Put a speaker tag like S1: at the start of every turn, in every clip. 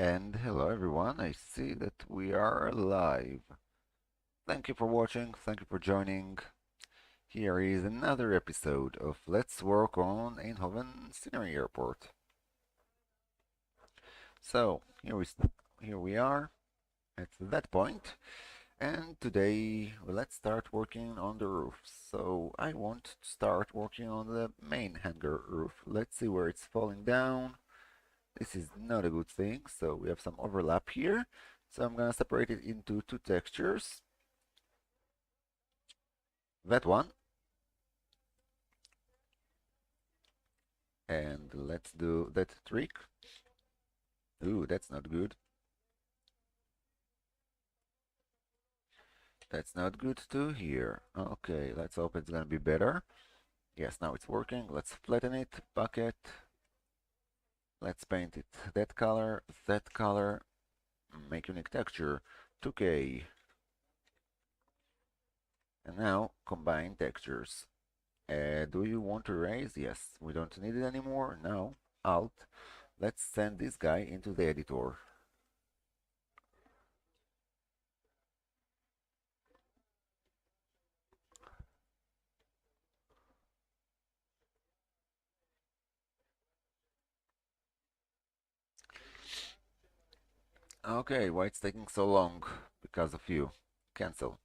S1: And hello everyone, I see that we are live. Thank you for watching, thank you for joining. Here is another episode of Let's Work on Eindhoven Scenery Airport. So, here we are at that point, and today let's start working on the roof. So I want to start working on the main hangar roof. Let's see where it's falling down. This is not a good thing, so we have some overlap here. So I'm gonna separate it into two textures. That one. And let's do that trick. Ooh, that's not good. That's not good too here. Okay, let's hope it's gonna be better. Yes, now it's working. Let's flatten it, bucket. Let's paint it that color, make unique texture, 2K. And now combine textures. Do you want to erase? Yes, we don't need it anymore. No, Alt. Let's send this guy into the editor. Okay, why it's taking so long? Because of you. Cancel.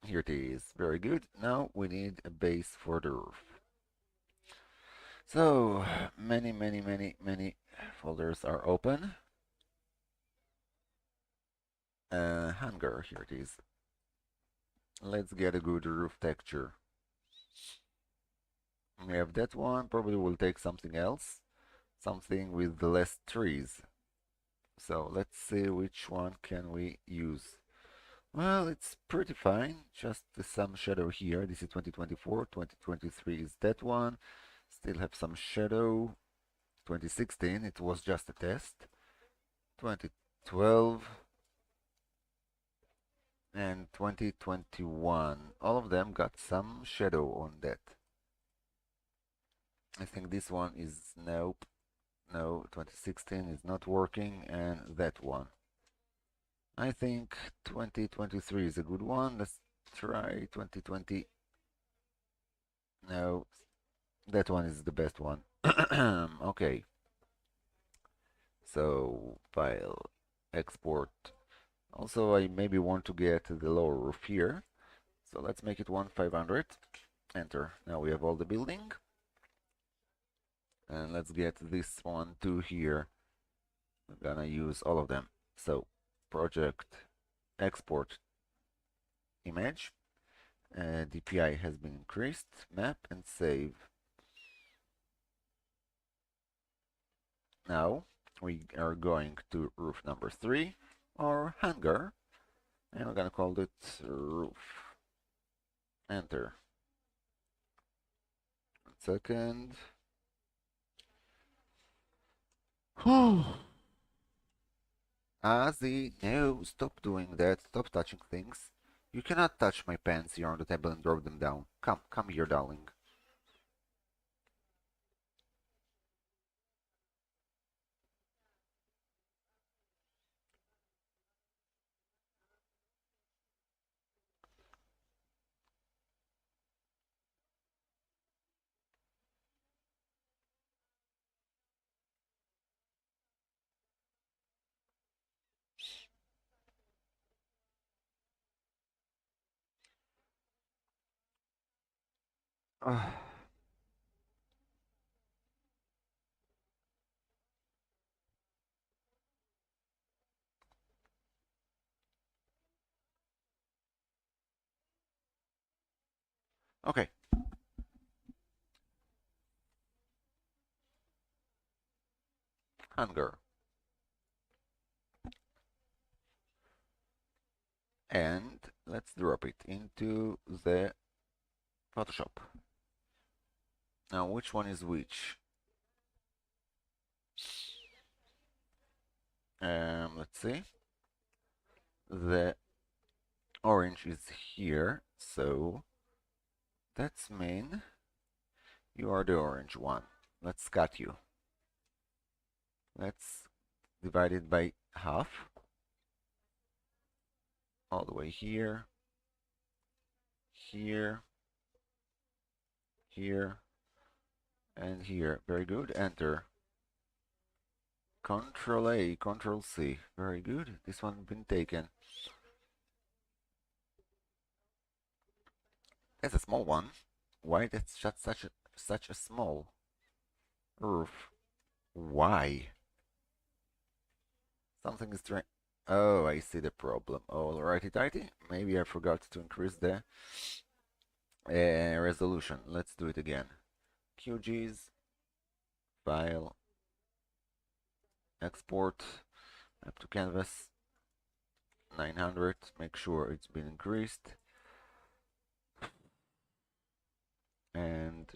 S1: Here it is. Very good. Now we need a base for the roof. So many folders are open. Hangar, here it is. Let's get a good roof texture. We have that one. Probably will take something else. Something with less trees. So let's see which one can we use. Well, it's pretty fine. Just some shadow here. This is 2024. 2023 is that one. Still have some shadow. 2016, it was just a test. 2012 and 2021. All of them got some shadow on that. I think this one is nope. No, 2016 is not working, and that one. I think 2023 is a good one. Let's try 2020. No, that one is the best one. Okay. So, file, export. Also, I maybe want to get the lower roof here. So let's make it 1500. Enter. Now we have all the building. And let's get this one too here. I'm gonna use all of them. So, project, export, image. DPI has been increased. Map and save. Now we are going to roof number 3 or hangar, and we're gonna call it roof. Enter. 1 second. Ozzy, no, stop doing that. Stop touching things. You cannot touch my pens here on the table and drop them down. Come here, darling. Okay. Hunger. And let's drop it into the Photoshop. Now, which one is which? Let's see. The orange is here, so that's mean you are the orange one. Let's cut you. Let's divide it by half. All the way here, here, here, and here. Very good. Enter. Control A, Control C. Very good. This one been taken. That's a small one. Why that's just such a small roof? Why? Something is trying. Oh, I see the problem. Alrighty, tighty. Maybe I forgot to increase the resolution. Let's do it again. QGIS, file, export, up to canvas, 900. Make sure it's been increased. And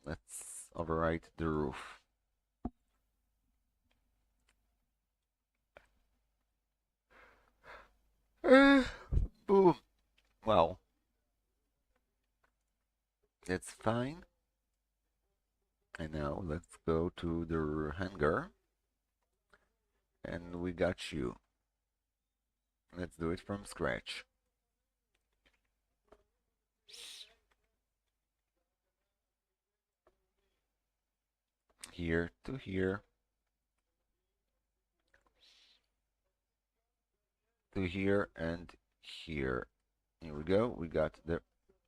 S1: let's overwrite the roof. Boom. Well, that's fine. And now let's go to the hangar. And we got you. Let's do it from scratch. Here to here. To here and here. Here we go. We got the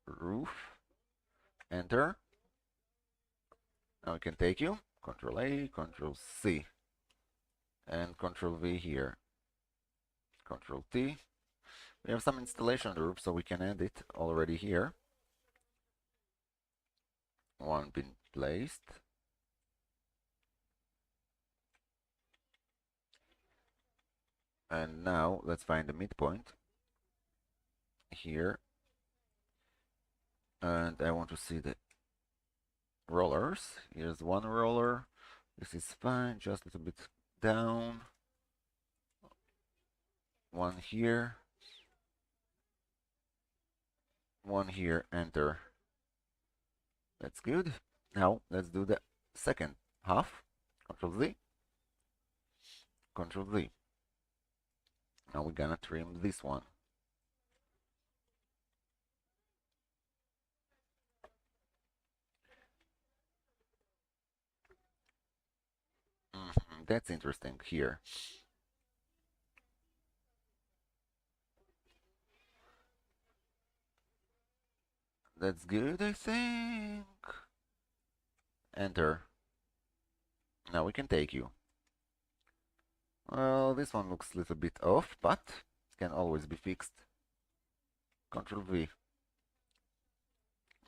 S1: roof. Enter. Now we can take you. Control A, Control C. And Control V here. Control T. We have some installation roof, so we can add it already here. One been placed. And now let's find the midpoint here. And I want to see the rollers. Here's one roller. This is fine, just a little bit down. One here. One here, enter. That's good. Now let's do the second half. Control Z. Control Z. Now we're gonna trim this one. That's interesting here. That's good, I think. Enter. Now we can take you. Well, this one looks a little bit off, but it can always be fixed. Control V.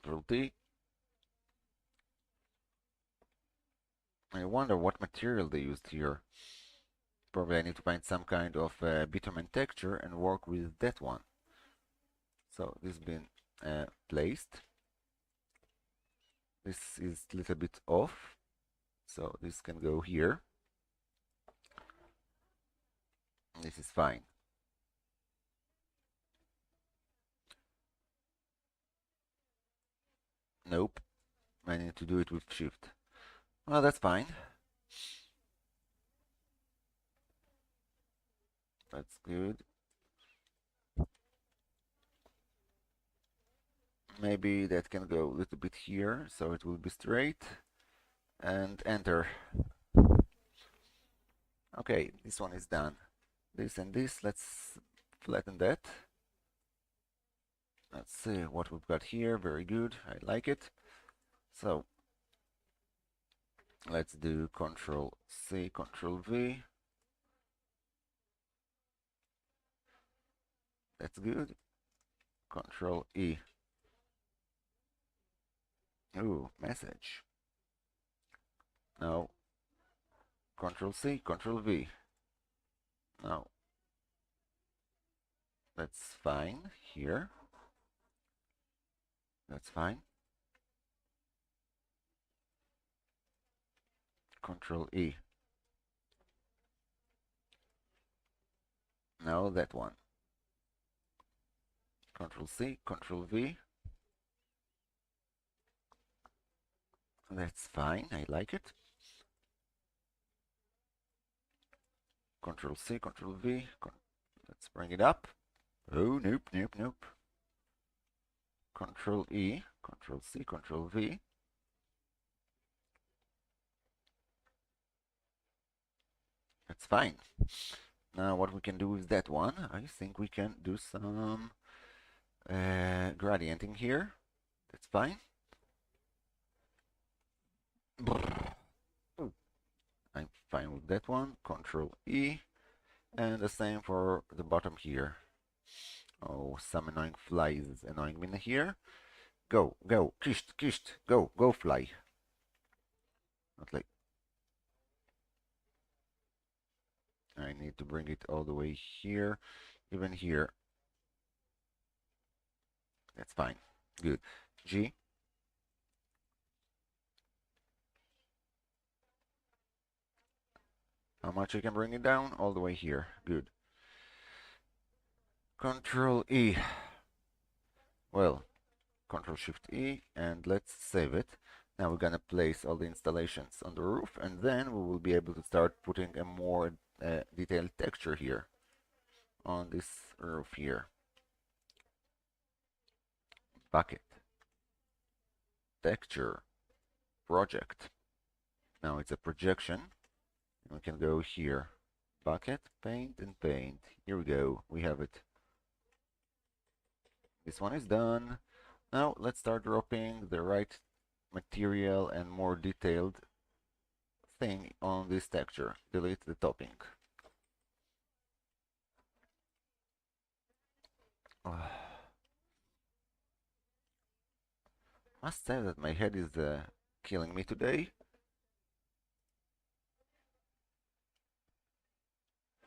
S1: Control T. I wonder what material they used here. Probably I need to find some kind of bitumen texture and work with that one. So this has been placed. This is a little bit off, so this can go here. This is fine. Nope, I need to do it with shift. Well, that's fine. That's good. Maybe that can go a little bit here, so it will be straight. And enter. Okay, this one is done. This and this, let's flatten that. Let's see what we've got here. Very good, I like it. So let's do Control C, Control V. That's good. Control E. Ooh, message. Now Control C, Control V. Now that's fine here. That's fine. Control E. Now that one. Control C, Control V. That's fine, I like it. Control C, Control V. Let's bring it up. Oh, nope, nope, nope. Control E, Control C, Control V. That's fine. Now what we can do with that one, I think we can do some gradienting here. That's fine. I'm fine with that one. Control E. And the same for the bottom here. Oh, some annoying fly is annoying me here. Go, go, kisht, kisht, go, go fly. Not like I need to bring it all the way here, even here. That's fine. Good. G. How much I can bring it down? All the way here. Good. Control E. Well, Control Shift E, and let's save it. Now we're gonna place all the installations on the roof, and then we will be able to start putting a more detailed texture here on this roof here. Bucket. Texture. Project. Now it's a projection. We can go here. Bucket, paint, and paint. Here we go. We have it. This one is done. Now let's start dropping the right material and more detailed thing on this texture. Delete the topping. Must say that my head is killing me today.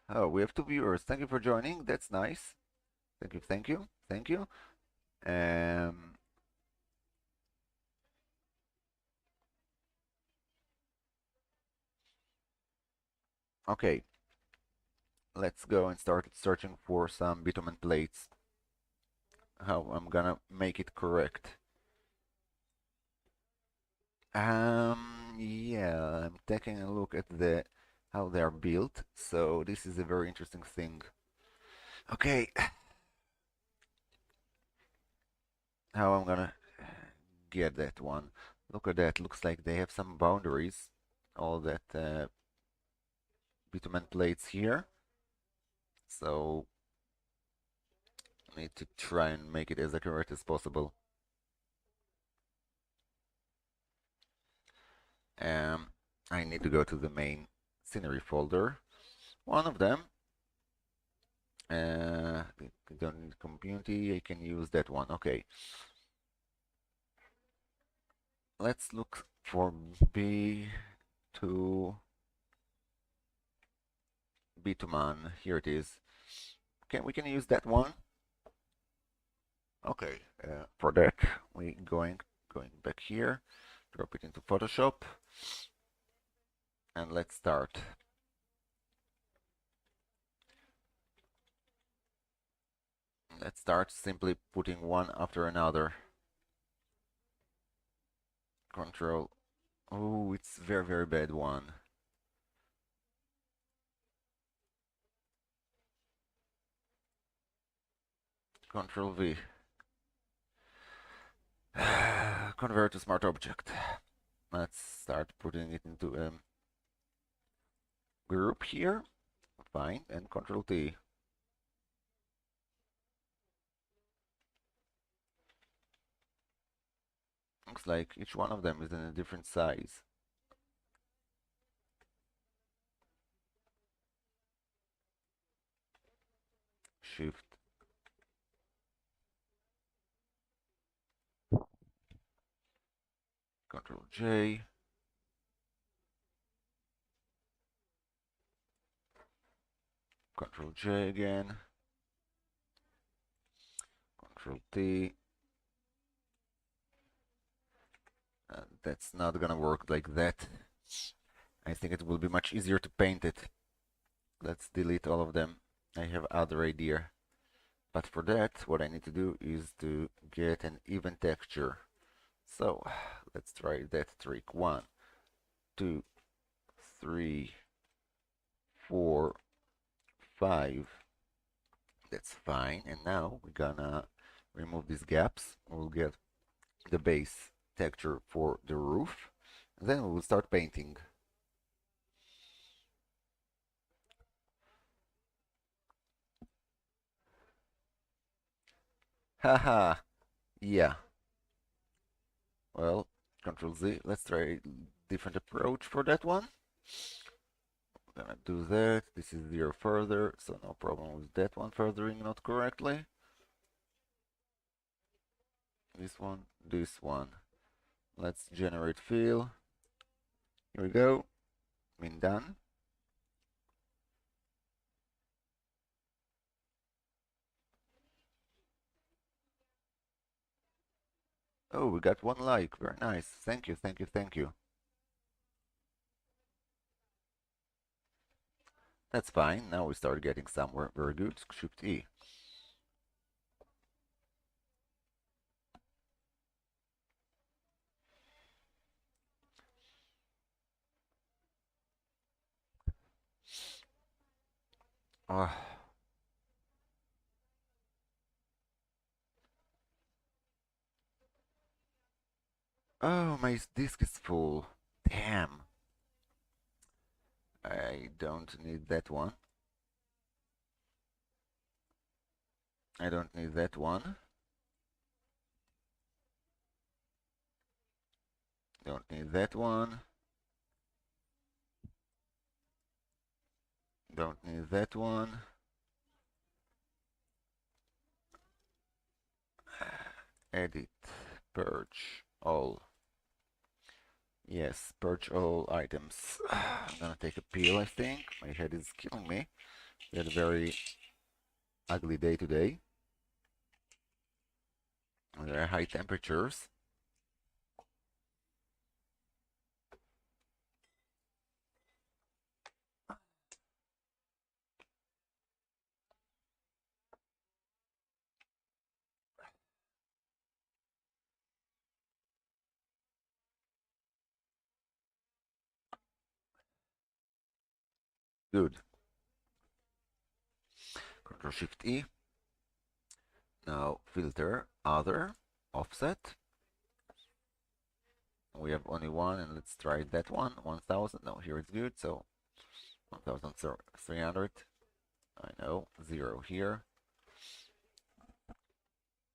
S1: Oh, we have 2 viewers. Thank you for joining. That's nice. Thank you, thank you, thank you. Okay, let's go and start searching for some bitumen plates. How I'm gonna make it correct. Yeah, I'm taking a look at how they are built. So this is a very interesting thing. Okay, how I'm gonna get that one. Look at that. Looks like they have some boundaries. All that bitumen plates here. So I need to try and make it as accurate as possible. I need to go to the main scenery folder. One of them. Don't need community. I can use that one. Okay. Let's look for B2 bitumen. Here it is. We can use that one. Okay. For that, we going back here. Drop it into Photoshop, and let's start. Let's start simply putting one after another. Control. Oh, it's very, very bad one. Control V. Convert to smart object. Let's start putting it into a group here. Fine, and Control T. Looks like each one of them is in a different size. Shift. Control J. Control J again. Control T. That's not gonna work like that. I think it will be much easier to paint it. Let's delete all of them. I have other idea. But for that, what I need to do is to get an even texture. So let's try that trick. 1, 2, 3, 4, 5. That's fine. And now we're gonna remove these gaps. We'll get the base texture for the roof. Then we will start painting. Haha, yeah. Well, Control Z. Let's try a different approach for that one. Gonna do that. This is 0 further, so no problem with that one furthering not correctly. This one. Let's generate fill. Here we go. Done. Oh, we got 1 like. Very nice. Thank you, thank you, thank you. That's fine. Now we start getting somewhere. Very good. Shift E. Oh, oh, my disk is full. Damn. I don't need that one. I don't need that one. Don't need that one. Don't need that one. Edit. Purge all. Yes, purge all items. I'm gonna take a peel, I think. My head is killing me. We had a very ugly day today. There are high temperatures. Good. Control Shift E. Now filter, other, offset. We have only one, and let's try that one. 1000. No, here it's good. So 1300. I know. 0 here.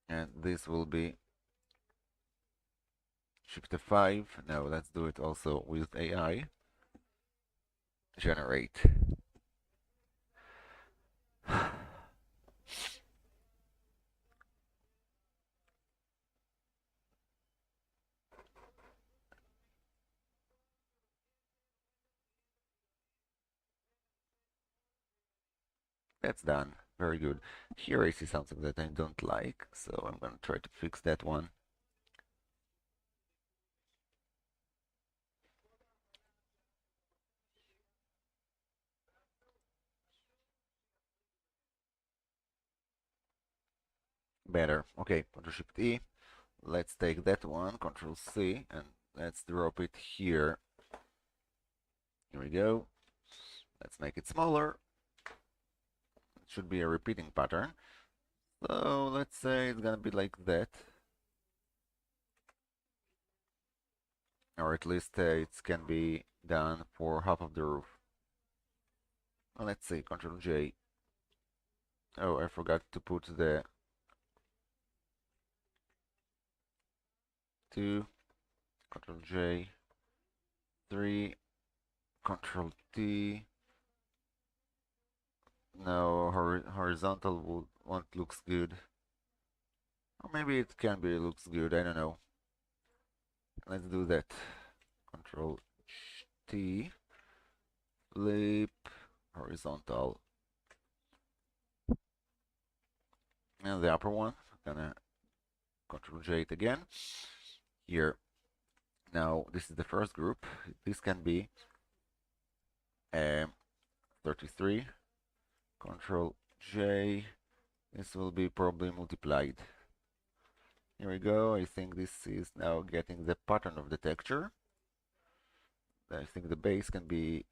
S1: And this will be Shift F5. Now let's do it also with AI. Generate. That's done. Very good. Here I see something that I don't like, so I'm going to try to fix that one. Better. Okay, Control Shift E. Let's take that one, Control C, and let's drop it here. Here we go. Let's make it smaller. It should be a repeating pattern. So let's say it's gonna be like that. Or at least it can be done for half of the roof. Well, let's see, Control J. Oh, I forgot to put the 2, Control J, 3, Control T. No, horizontal one looks good. Or maybe it can be looks good, I don't know. Let's do that. Control T, flip, horizontal. And the upper one, gonna Control J it again. Here. Now, this is the first group. This can be 33. Control J. This will be probably multiplied. Here we go. I think this is now getting the pattern of the texture. I think the base can be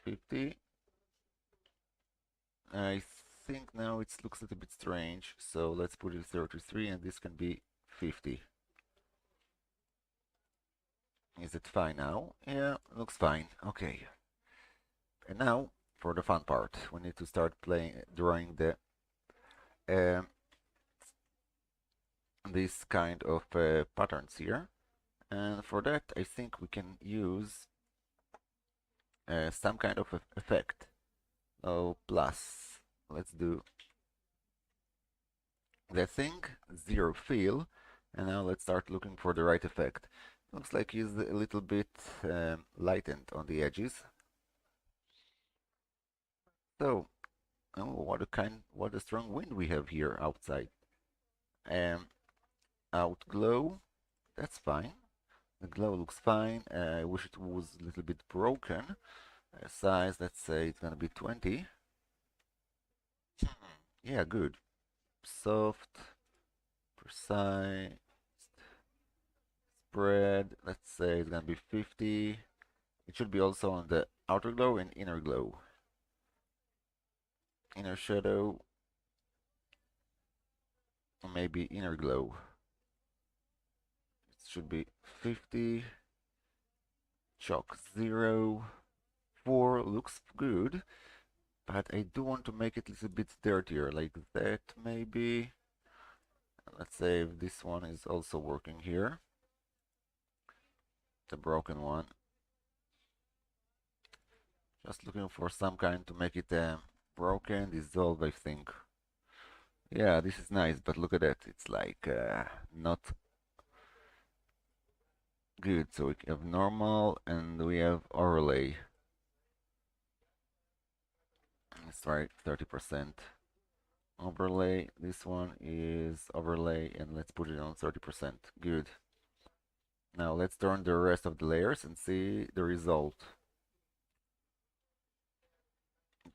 S1: 50. I think now it looks a little bit strange, so let's put it 33 and this can be 50. Is it fine now? Yeah, looks fine. Okay. And now for the fun part. We need to start drawing the um, this kind of patterns here. And for that, I think we can use some kind of effect. Oh, plus. Let's do the thing, zero fill, and now let's start looking for the right effect. Looks like he's a little bit lightened on the edges. So, oh, what a strong wind we have here outside. Outglow, that's fine. The glow looks fine. I wish it was a little bit broken. Size, let's say it's gonna be 20. Yeah, good. Soft, precise, spread, let's say it's gonna be 50. It should be also on the outer glow and inner glow. Inner shadow, maybe inner glow. It should be 50. Chalk 0. 4 looks good, but I do want to make it a little bit dirtier, like that maybe. Let's say if this one is also working here, the broken one. Just looking for some kind to make it broken, dissolve, I think. Yeah, this is nice, but look at that. It's like not good. So we have normal and we have overlay. Let's try 30%. Overlay. This one is overlay and let's put it on 30%. Good. Now let's turn the rest of the layers and see the result.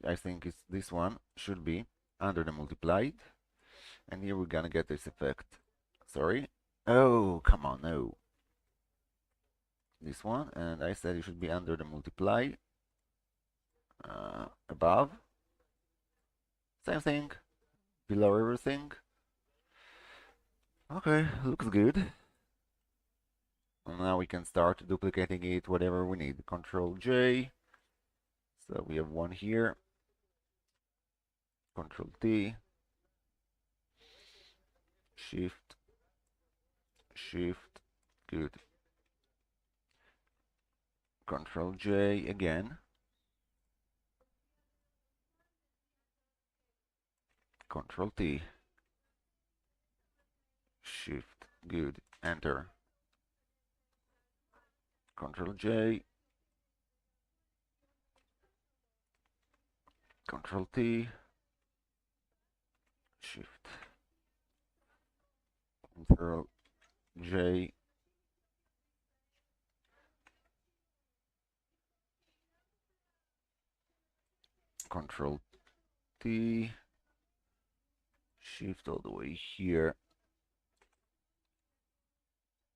S1: I think this one should be under the multiplied. And here we're gonna get this effect. Sorry. Oh, come on, no. This one, and I said it should be under the multiply. Above. Same thing. Below everything. Okay, looks good. And now we can start duplicating it whatever we need. Control J. So we have one here. Control T. Shift. Shift. Good. Control J again. Control T. Shift. Good. Enter. Control J. Control T. Shift. Control J. Control T. Shift all the way here.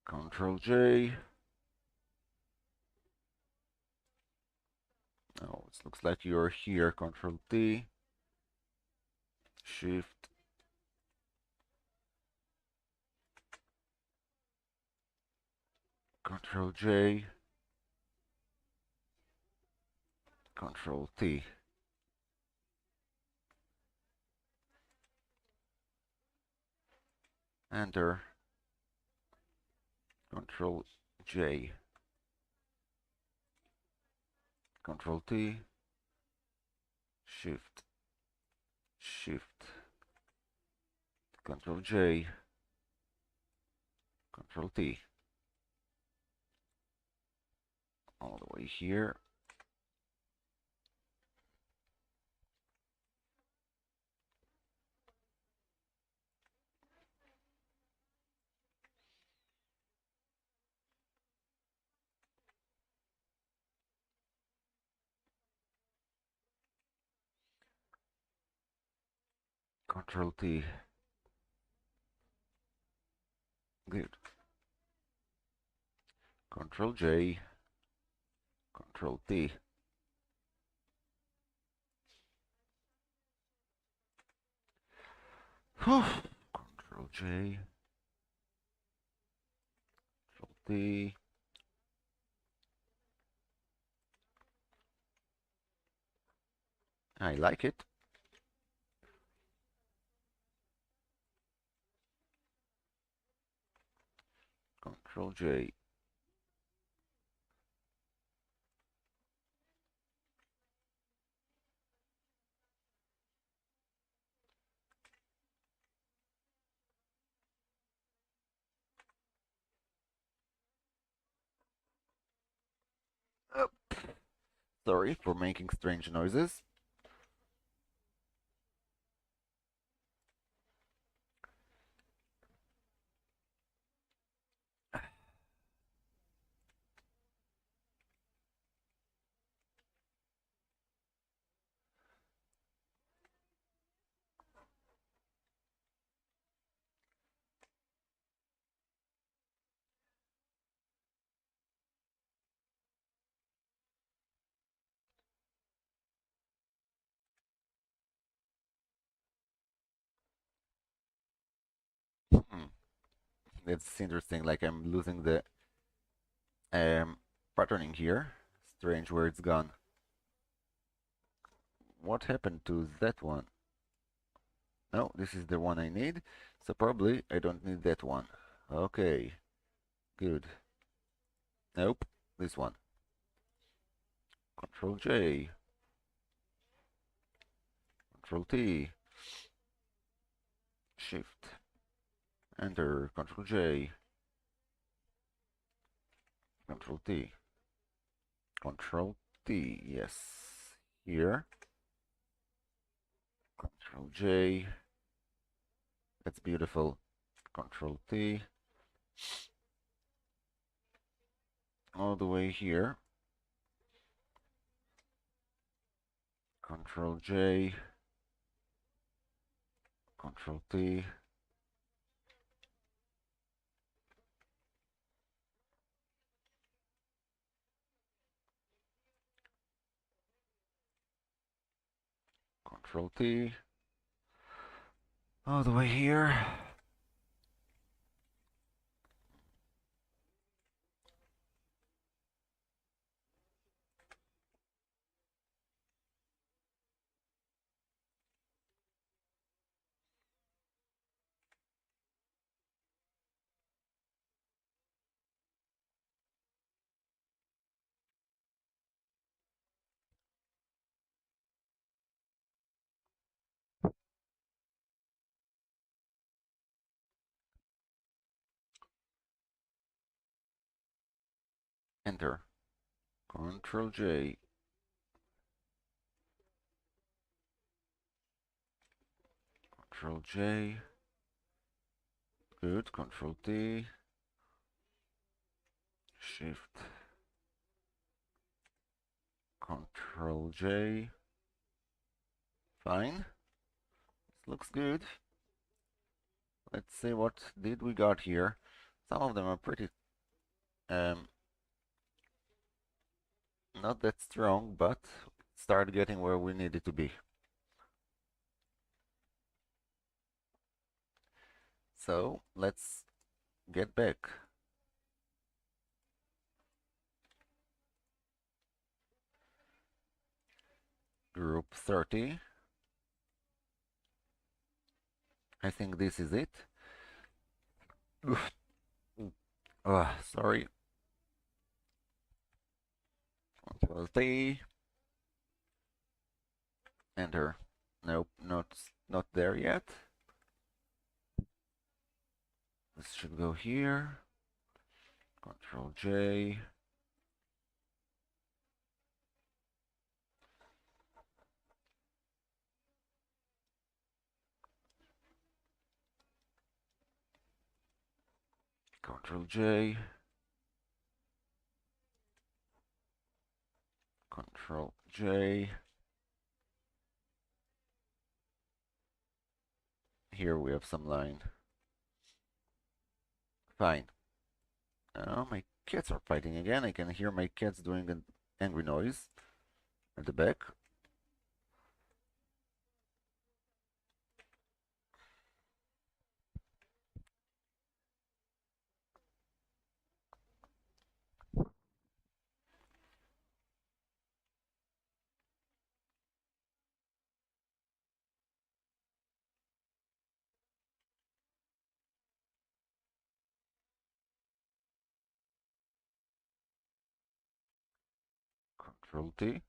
S1: Control J. Oh, it looks like you're here. Control T. Shift. Control J. Control T. Enter. Control J. Control T. Shift. Shift. Control J. Control T. All the way here. Control T. Control J, Control T. Control J, Control T. I like it. Control J. Oh, sorry for making strange noises. Hmm, that's interesting. Like I'm losing the patterning here. Strange where it's gone. What happened to that one? No, this is the one I need. So probably I don't need that one. Okay, good. Nope, this one. Control J, Control T, Shift, Enter, Control J, Control T, Control T, yes. Here, Control J, that's beautiful. Control T, all the way here. Control J, Control T, Control T, all the way here. Enter. Control J, Control J, good. Control T, Shift, Control J, fine. This looks good. Let's see what did we got here. Some of them are pretty um, not that strong, but start getting where we need it to be. So let's get back. Group 30. I think this is it. Oh, sorry. Control T. Enter. Nope, not there yet. This should go here. Control J. Control J. Control J. Here we have some line. Fine. Now my cats are fighting again. I can hear my cats doing an angry noise at the back. Control T.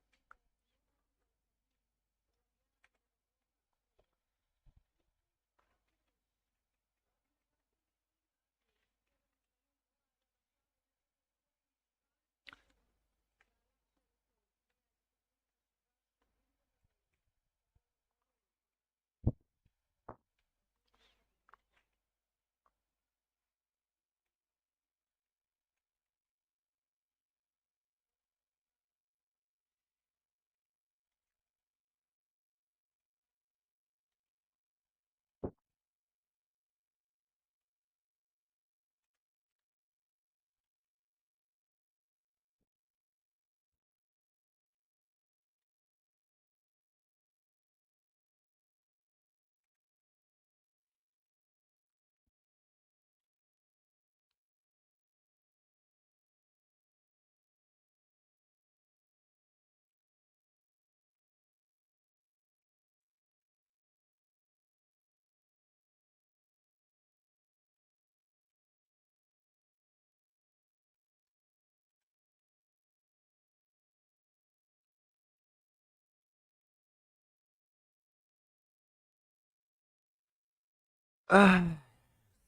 S1: Ah,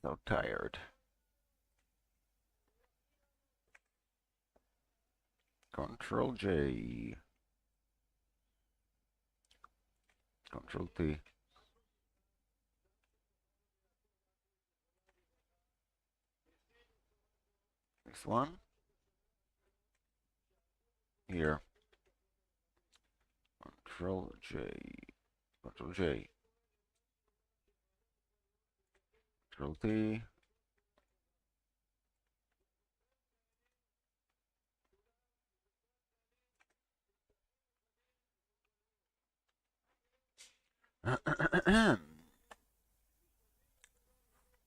S1: so tired. Control J. Control T. This one. Here. Control J. Control J. Control T.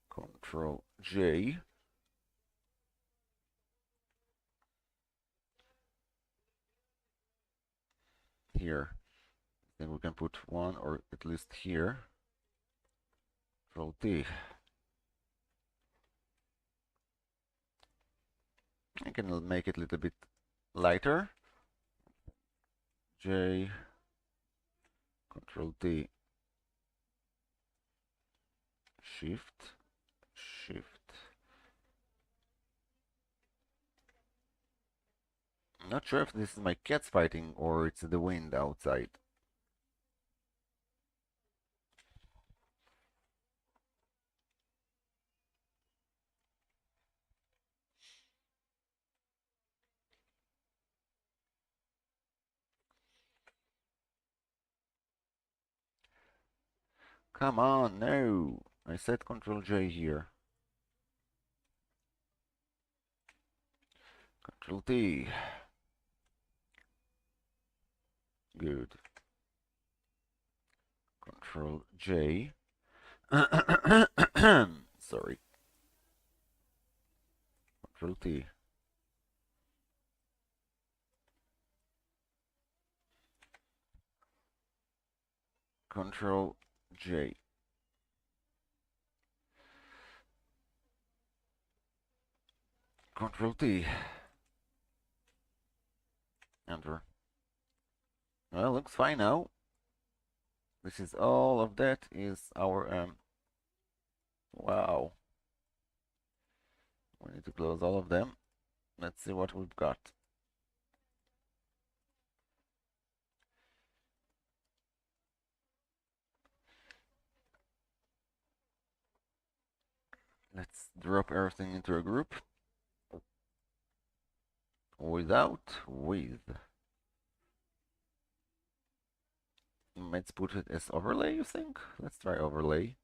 S1: Control J. Here. Then we can put one or at least here. Control T. I can make it a little bit lighter. J. Control T. Shift. Shift. I'm not sure if this is my cats fighting or it's the wind outside. Come on, no. I said Control J here. Control T. Good. Control J. Sorry. Control T. Control J. Control T. Enter. Well, looks fine now. This is all of that is our wow. We need to close all of them. Let's see what we've got. Let's drop everything into a group. Without, with. Let's put it as overlay, you think? Let's try overlay.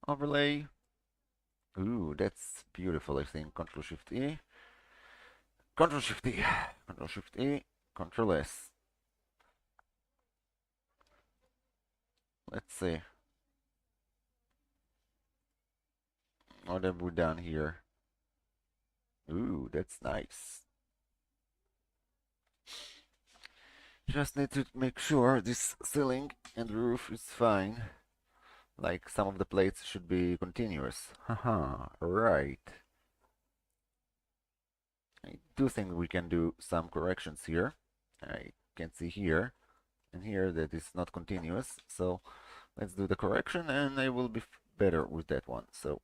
S1: Overlay. Ooh, that's beautiful, I think. Control Shift E. Control Shift E, Control Shift E, Control S. Let's see. What have we done here? Ooh, that's nice. Just need to make sure this ceiling and roof is fine. Like some of the plates should be continuous. Haha, right. I do think we can do some corrections here. I can see here and here that it's not continuous. So let's do the correction and I will be better with that one. So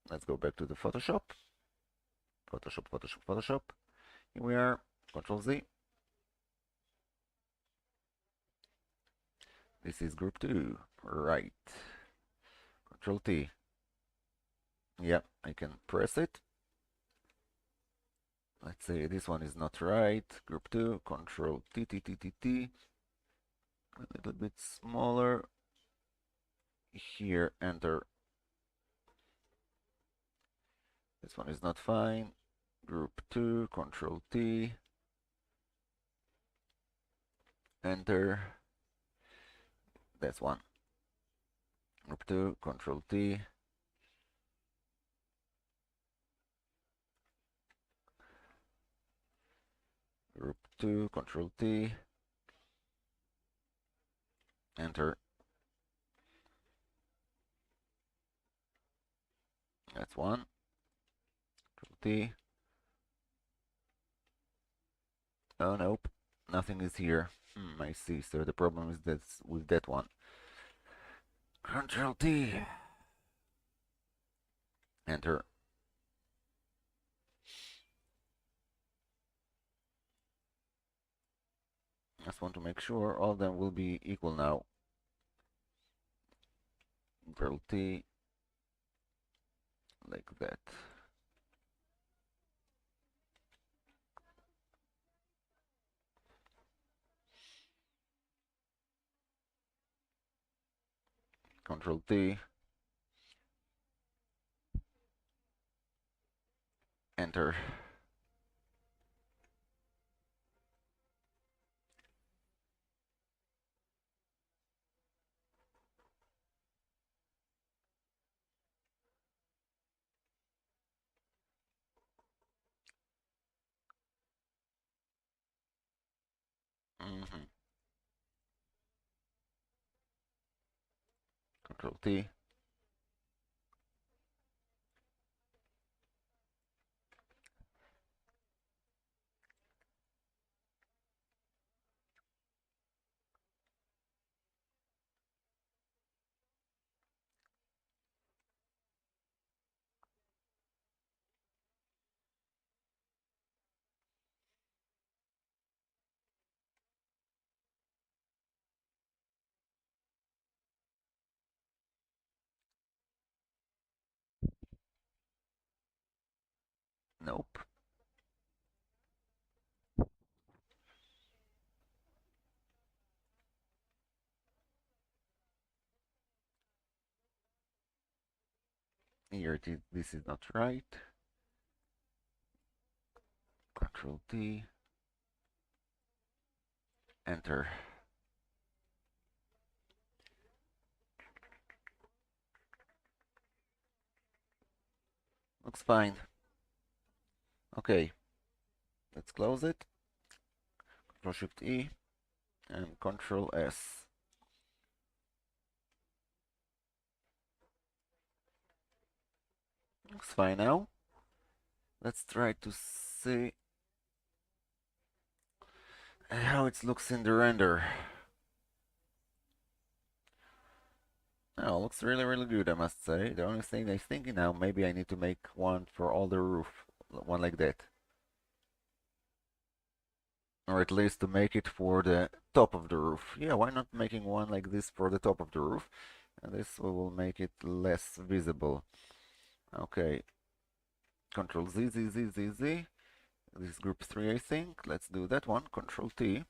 S1: let's go back to the Photoshop. Photoshop, Photoshop, Photoshop. Here we are. Control Z. This is group 2. Right. Control T. Yep, I can press it. Let's say this one is not right. Group 2. Control T, T, T, T, T. A little bit smaller. Here, enter. This one is not fine. Group 2. Control T. Enter. That's one. Group 2. Control T. Group 2, Control T, enter. That's one. Control T. Oh, nope. Nothing is here. I see. So the problem is that with that one. Control T. Enter. Just want to make sure all of them will be equal now. Control T. Like that. Control T. Enter. Control T. Nope. Here it is. This is not right. Control T. Enter. Looks fine. Okay. Let's close it. Control Shift E and Control S. Looks fine now. Let's try to see how it looks in the render. Oh, looks really, really good, I must say. The only thing I'm thinking now, maybe I need to make one for all the roof, one like that. Or at least to make it for the top of the roof. Yeah, why not making one like this for the top of the roof? And this will make it less visible. Okay. Control Z, Z, Z, Z, Z. This is group 3, I think. Let's do that one. Control T.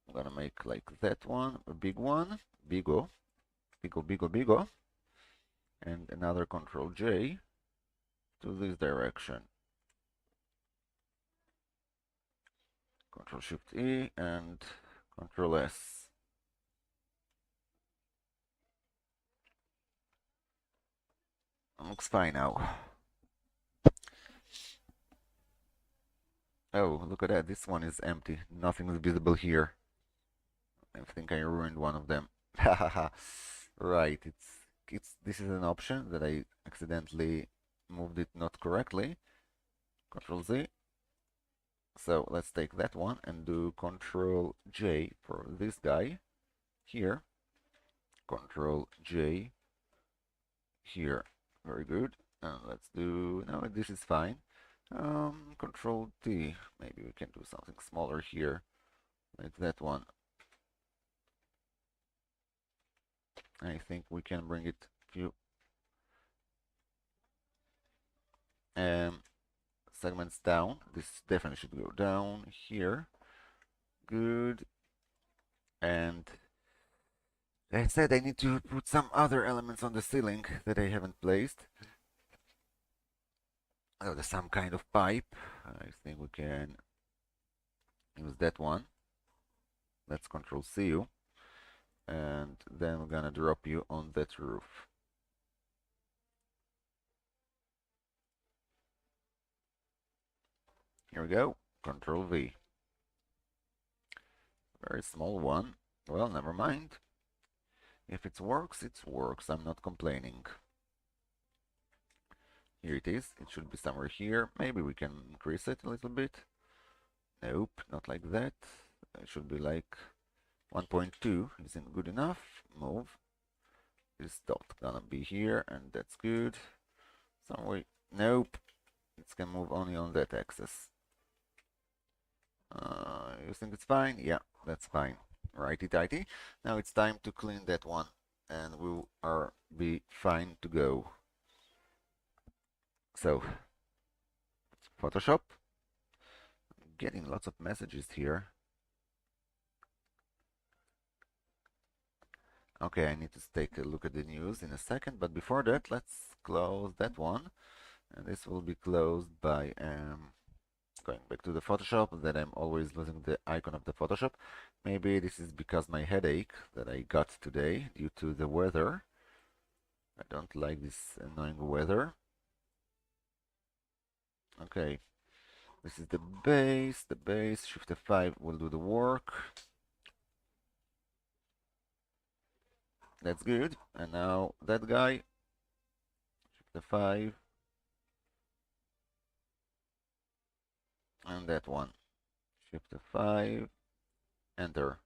S1: I'm gonna make like that one, a big one. Bigo. Bigo, bigo, bigo. And another Control J. to this direction. Control Shift E and Control S. Looks fine now. Oh, look at that. This one is empty. Nothing is visible here. I think I ruined one of them. Hahaha. Right, it's this is an option that I accidentally moved it not correctly. Control Z. So let's take that one and do Control J for this guy here. Control J here. Very good. And let's do, no, this is fine. Control T. Maybe we can do something smaller here, like that one. I think we can bring it few segments down. This definitely should go down here. Good. And I said I need to put some other elements on the ceiling that I haven't placed. Oh, there's some kind of pipe. I think we can use that one. Let's Control C you. And then we're gonna drop you on that roof. Here we go. Control V. Very small one. Well, never mind. If it works, it works. I'm not complaining. Here it is. It should be somewhere here. Maybe we can increase it a little bit. Nope, not like that. It should be like 1.2. Isn't good enough. Move. This dot gonna be here, and that's good. Somewhere. Nope. It can move only on that axis. You think it's fine? Yeah, that's fine. Righty-tighty. Now it's time to clean that one, and we are be fine to go. So, Photoshop. Getting lots of messages here. Okay, I need to take a look at the news in a second, but before that, let's close that one. And this will be closed by going back to the Photoshop. That I'm always losing the icon of the Photoshop. Maybe this is because my headache that I got today due to the weather. I don't like this annoying weather. Okay, this is the base. The base, Shift F5 will do the work. That's good. And now that guy, Shift F5. And that one, Shift F5, Enter.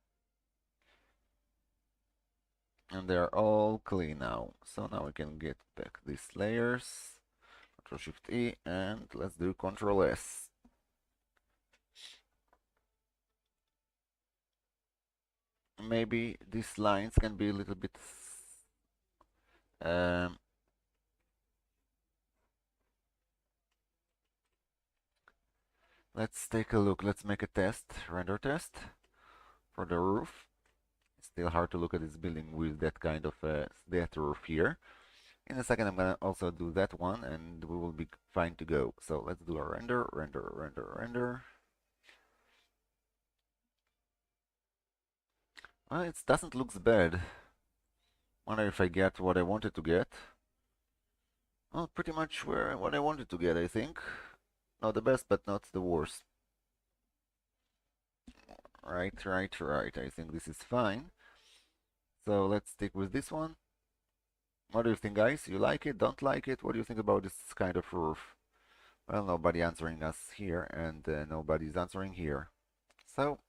S1: And they're all clean now. So now we can get back these layers. Control Shift E, and let's do Control S. Maybe these lines can be a little bit let's take a look. Let's make a test, render test for the roof. It's still hard to look at this building with that kind of that roof here. In a second, I'm gonna also do that one, and we will be fine to go. So let's do a render, render, render, render. Well, it doesn't look bad. Wonder if I get what I wanted to get. Well, pretty much what I wanted to get, I think. Not the best, but not the worst. Right. I think this is fine. So let's stick with this one. What do you think, guys? You like it? Don't like it? What do you think about this kind of roof? Well, nobody answering us here, and nobody's answering here. So,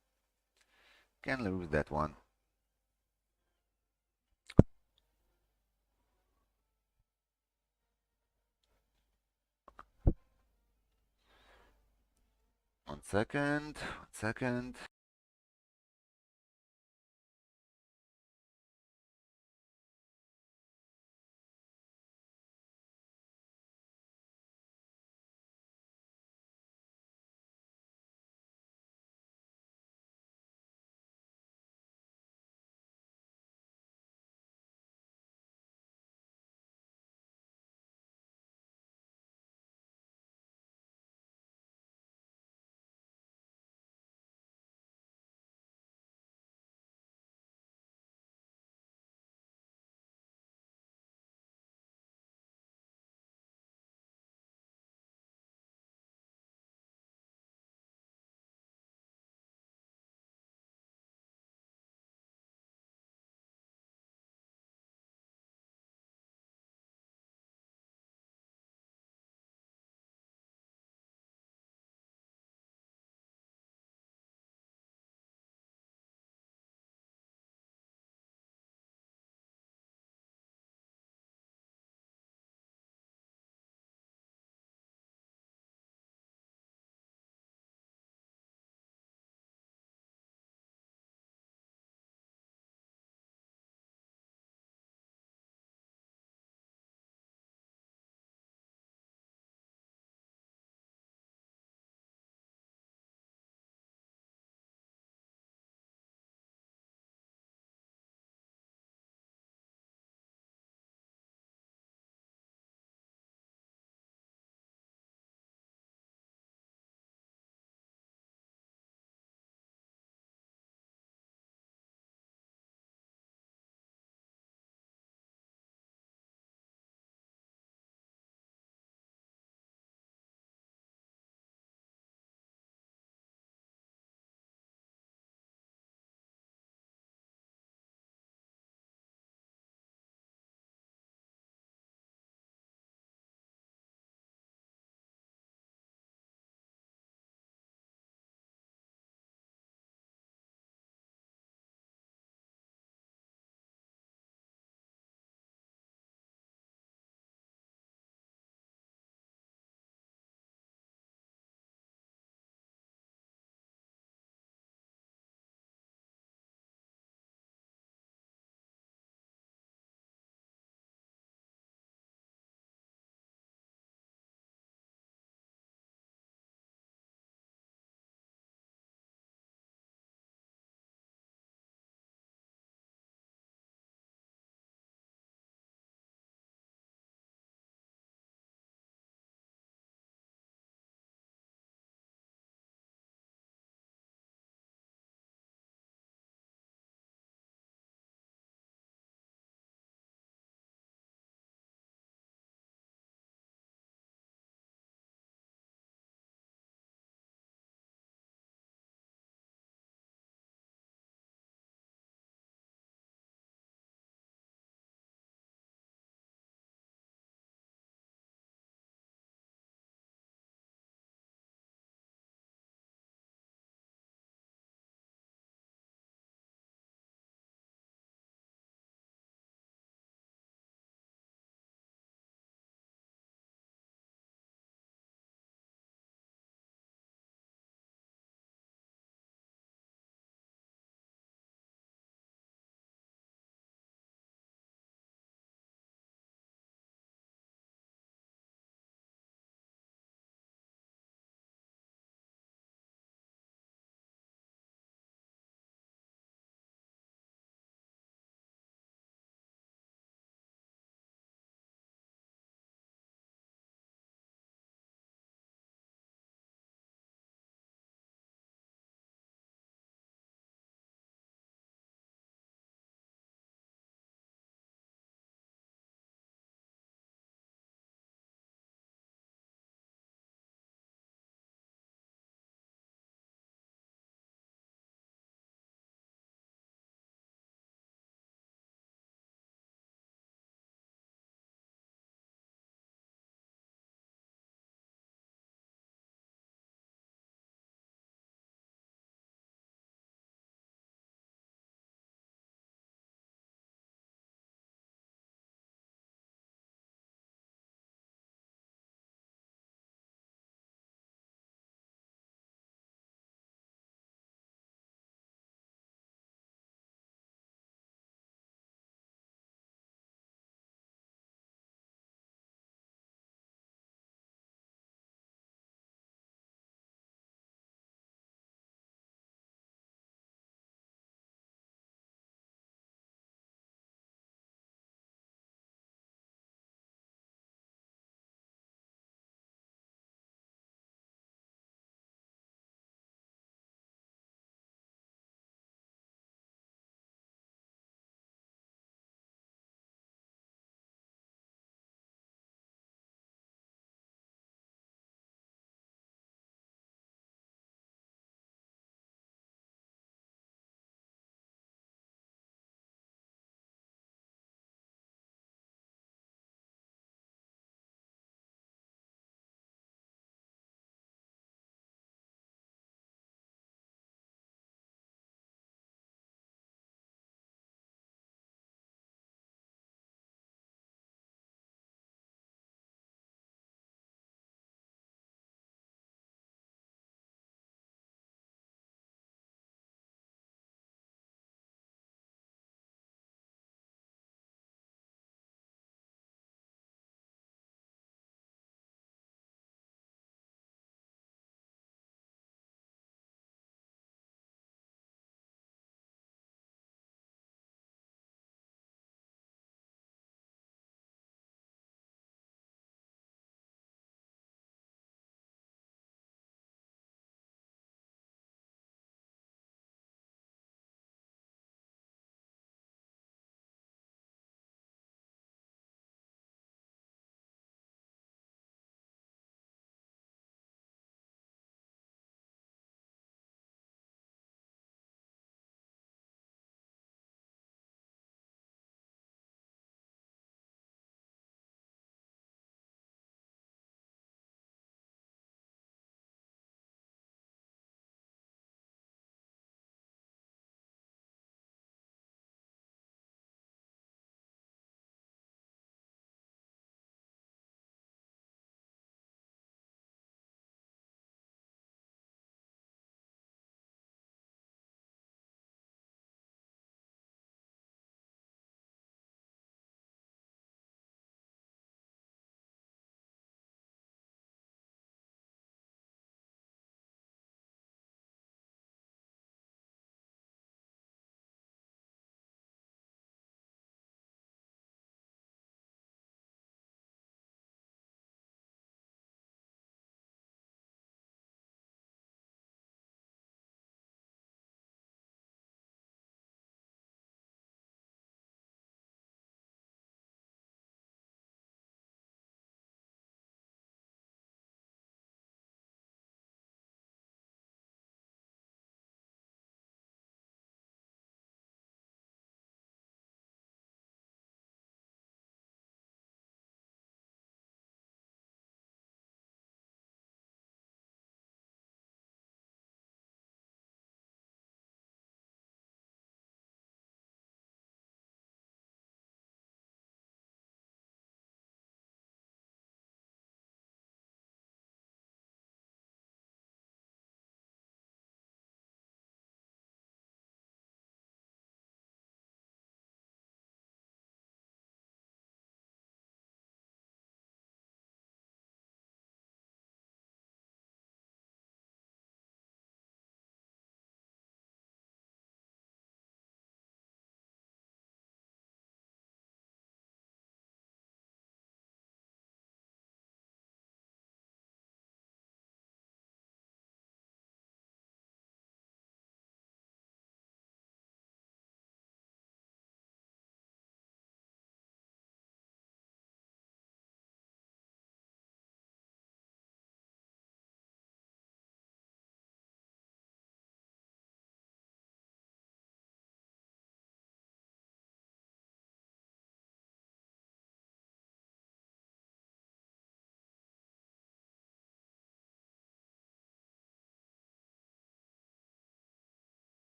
S1: can lose that one. One second.